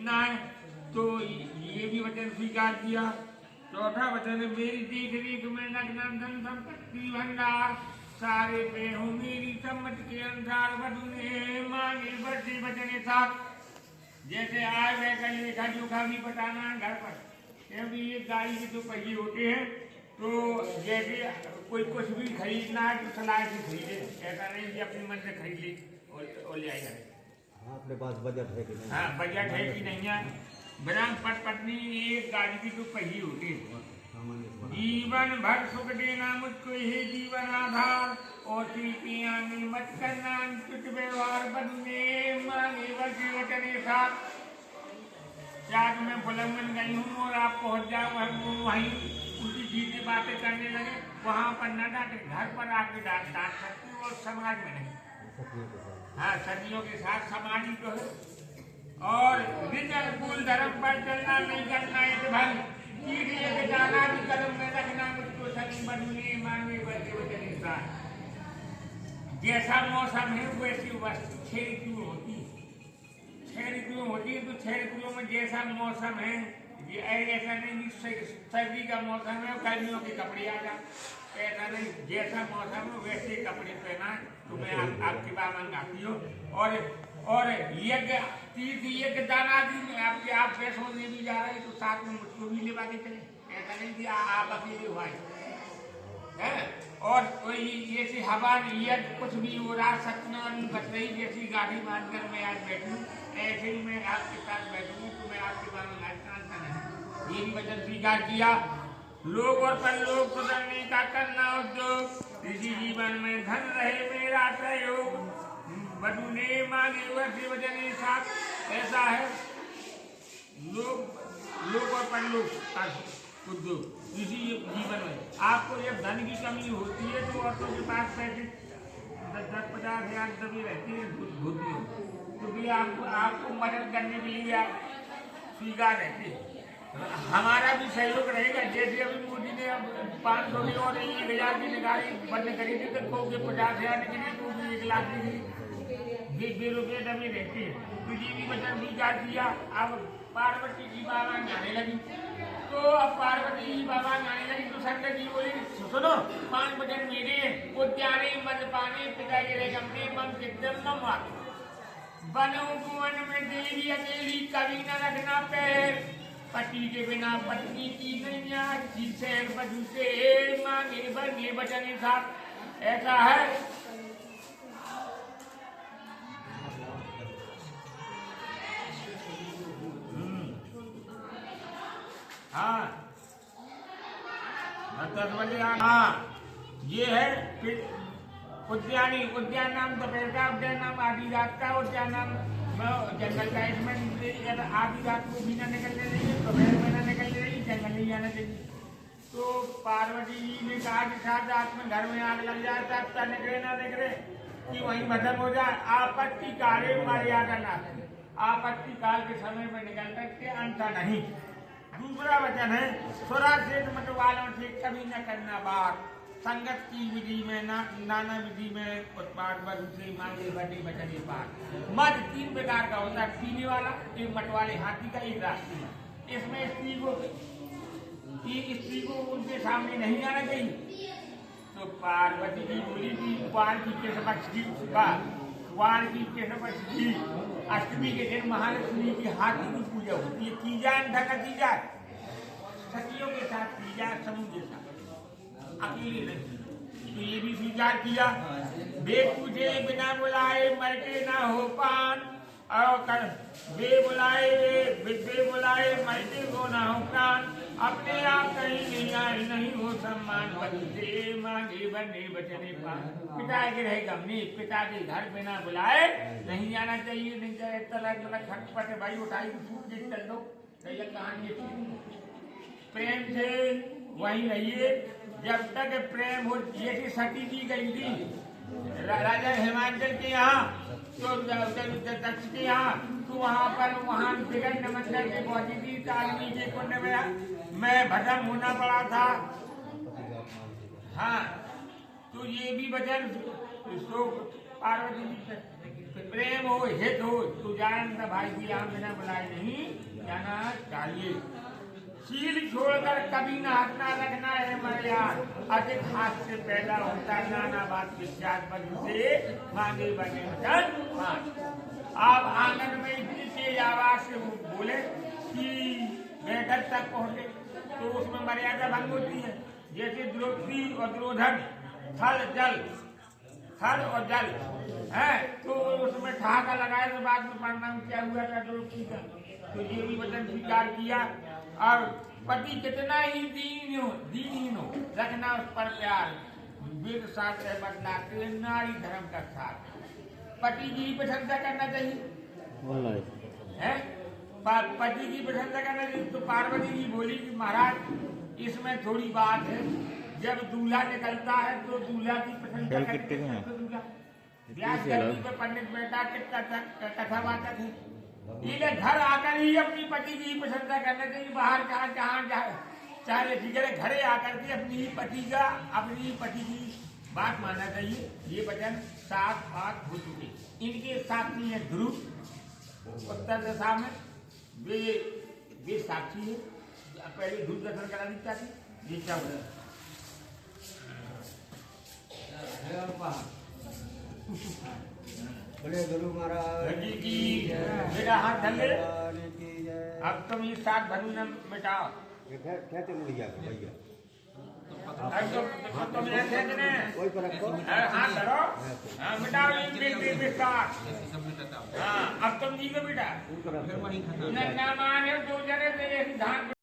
ना है तो ये भी वचन स्वीकार किया। चौथा वचन, मेरी देख रेख में नग्न धन संपत्ति भंडार सारे पे हूँ मेरी सम्मति के अनुसार वधु ने मांगे बढ़ते वचन साथ। जैसे आय वह का लेखा जोखा भी बताना है घर पर, क्योंकि ये गाड़ी के जो पहिए होते हैं तो जैसे कोई कुछ भी खरीदना है तो सलाह से खरीदे, ऐसा नहीं कि अपनी मन से खरीद ले और ले आएगा। अपने पास बजट है कि नहीं? हाँ, बजट है कि नहीं है। ब्रह्म पत्नी एक गाड़ी की जो पहिए होती है, जीवन भर सुख देना मुझको हे जीवन आधार और में मत करना अनुचित व्यवहार बदने मांगे वर्षे वचने साथ। चार में बुलंदन गई हूँ और आप पहुँच जाओ वहीं उल्टी सीधी बातें करने लगे, वहाँ पर न डांटे, घर पर आके डांट सकती और समाज में नहीं। हाँ, सदियों के साथ समाज ही तो है। और निज अनुकूल धर्म पर चलना नहीं करना है भाई, के जाना भी कदम में रखना मुझको सभी बदुने मांगे बदले वचने साथ। जैसा मौसम है वैसी वस्तु 6 ऋतु होती है। 6 ऋतु होती है तो 6 ऋतुओं में जैसा मौसम है, ये ऐसा नहीं कि सर्दी का मौसम है गर्मियों के कपड़े आ जाए, ऐसा नहीं। जैसा मौसम है वैसे कपड़े पहना तो मैं आपकी बात मंगाती हूँ। और यज्ञ तीर्थ यज्ञ दाना भी आपके आप पैसों में भी जा रहे तो साथ में मुझको भी लेवा के चले, ऐसा नहीं कि आप अकेले हुआ है। और कोई ऐसी हवा यज्ञ कुछ भी हो रहा, सत्यनारायण बच रही जैसी गाड़ी मानकर मैं आज बैठूं, ऐसे ही मैं आपके साथ बैठूंगी तो मैं आपके बारे में जानता नहीं। ये भी वचन स्वीकार किया। लोग और परलोक सुधरने का करना उद्योग, इसी जीवन में धन रहे मेरा सहयोग वधु ने मांगे वर्षे वचने साथ। ऐसा है लोग और परलोक का उद्योग इसी जीवन में। आपको जब धन की कमी होती है तो औरतों के पास पैसे 10-50 हजार दबी रहती है होती है, क्योंकि आपको मदद करने के लिए आप स्वीकार रहते हैं। हमारा भी सहयोग रहेगा। जैसे अभी मोदी ने 500 की और 1000 की निकाली बंद करी थी तो 50,000 निकली तो 1 लाख निकली, 20 रुपये दबे रहते हैं। तो ये भी वचन स्वीकार किया। अब पार्वती जी बाबा गाने लगी, तो अब पार्वती जी बाबा गाने लगी तो शंकर जी बोले सुनो 5 वचन मेरे, उद्याने मदपाने पिता गिरे गमने मम चित्तम मम वाक्य बनो भुवन में देवी अकेली कभी न रखना पैर, पति के बिना पत्नी की नैया शहर बधु से मांगे बने वचने साथ। ऐसा है हाँ, ये है उद्यानी। उद्यान नाम दोपहर का, उद्यान नाम आधी रात का, उद्यान नाम जंगल का। इसमें आधी रात को भी न निकलने देंगे, दोपहर में न निकलने देंगे, जंगल नहीं जाने देंगे। तो पार्वती जी ने कहा कि साथ रात में घर में आग लग जाए तब तक निकले ना निकले कि वहीं भस्म हो जाए। आपत्ति काले मर्यादा ना करे, आपत्ति काल के समय में निकल करके अंत नहीं। दूसरा वचन है सुरा से मत वालों से कभी न करना बात, संगत की विधि में नाना विधि में उत्पाद वधु से मांगे बड़े वचने पार। मत 3 प्रकार का होता है, पीने वाला, एक मत वाले हाथी का, एक राष्ट्रीय। इसमें स्त्री को उनके सामने नहीं आना चाहिए। तो पार्वती जी बोली कि कुआर की कृष्ण पक्ष की अष्टमी के दिन महालक्ष्मी की हाथी की पूजा होती है, की जाए ढका की जाए, सखियों के साथ की जाए, समूह के साथ, अकेले नहीं। तो ये भी स्वीकार किया। वे पूछे बिना बुलाए मरते ना हो पान, और वे बुलाए मरते को ना हो प्राण, अपने आप कहीं नहीं आए नहीं हो सम्मान, बदले मांगे बने बचने पान। पिता के रहे गमने, पिता के घर बिना बुलाए नहीं जाना चाहिए। नहीं जाए तलक खटपट भाई उठाई फूट के चल दो, कहानी प्रेम से वहीं रहिए जब तक प्रेम हो। जैसे सती जी गई थी राजा हिमाचल के यहाँ, तो दक्ष के यहाँ, तो वहाँ बिगड़ नमस्कार के पहुंची थी, तालमी के कुंड में भस्म होना पड़ा था। हाँ, तो ये भी वचन पार्वती जी प्रेम हो हित हो तो जान भाई जी आप बिना बुलाए नहीं जाना चाहिए। सील छोड़कर कभी न हटना रखना है मर्याद। अधिक हाथ से पैदा होता नाना बात विख्यात बधु से मांगे बने आप आंगन में इतनी तेज आवाज से वो बोले कि मैं घर तक पहुंचे तो उसमें मर्यादा भंग होती है। जैसे द्रौपदी और दुर्योधन थल और जल है तो उसमें ठहाका लगाए तो बाद में परिणाम क्या हुआ था द्रौपदी का। तो ये भी वचन स्वीकार किया। और पति कितना ही दीनहीन हो रखना उस पर प्यार। वेद शास्त्र बतलाते नारी धर्म का साथ। पति की प्रशंसा करना चाहिए है पति की प्रशंसा करना चाहिए। तो पार्वती जी बोली कि महाराज इसमें थोड़ी बात है। जब दूल्हा निकलता है तो दूल्हा की प्रशंसा करते हैं। तो दूल्हा ब्याह करने पे पंडित बैठा कथावाचक है। इन्हें घर आकर ही अपनी पति की प्रशंसा करना चाहिए। बाहर जहाँ चाहे घरे आकर के अपनी पति की बात मानना चाहिए। ये वचन 7 बात हो चुके। इनके साथी है ध्रुव उत्तर दिशा में वे साक्षी है। पहले ध्रुव दर्शन करा दी चाहती ये क्या बोला बड़े गुरु महाराज की मेरा हाथ धर ले। अब तुम ये 7 धनु न मिटाओ। क्या चल लिया भैया तुम ऐसे कोई फर्क को हाथ धरो मिटाओ विस्तार। अब तुम जी को मिटा न माने 2 जने से धान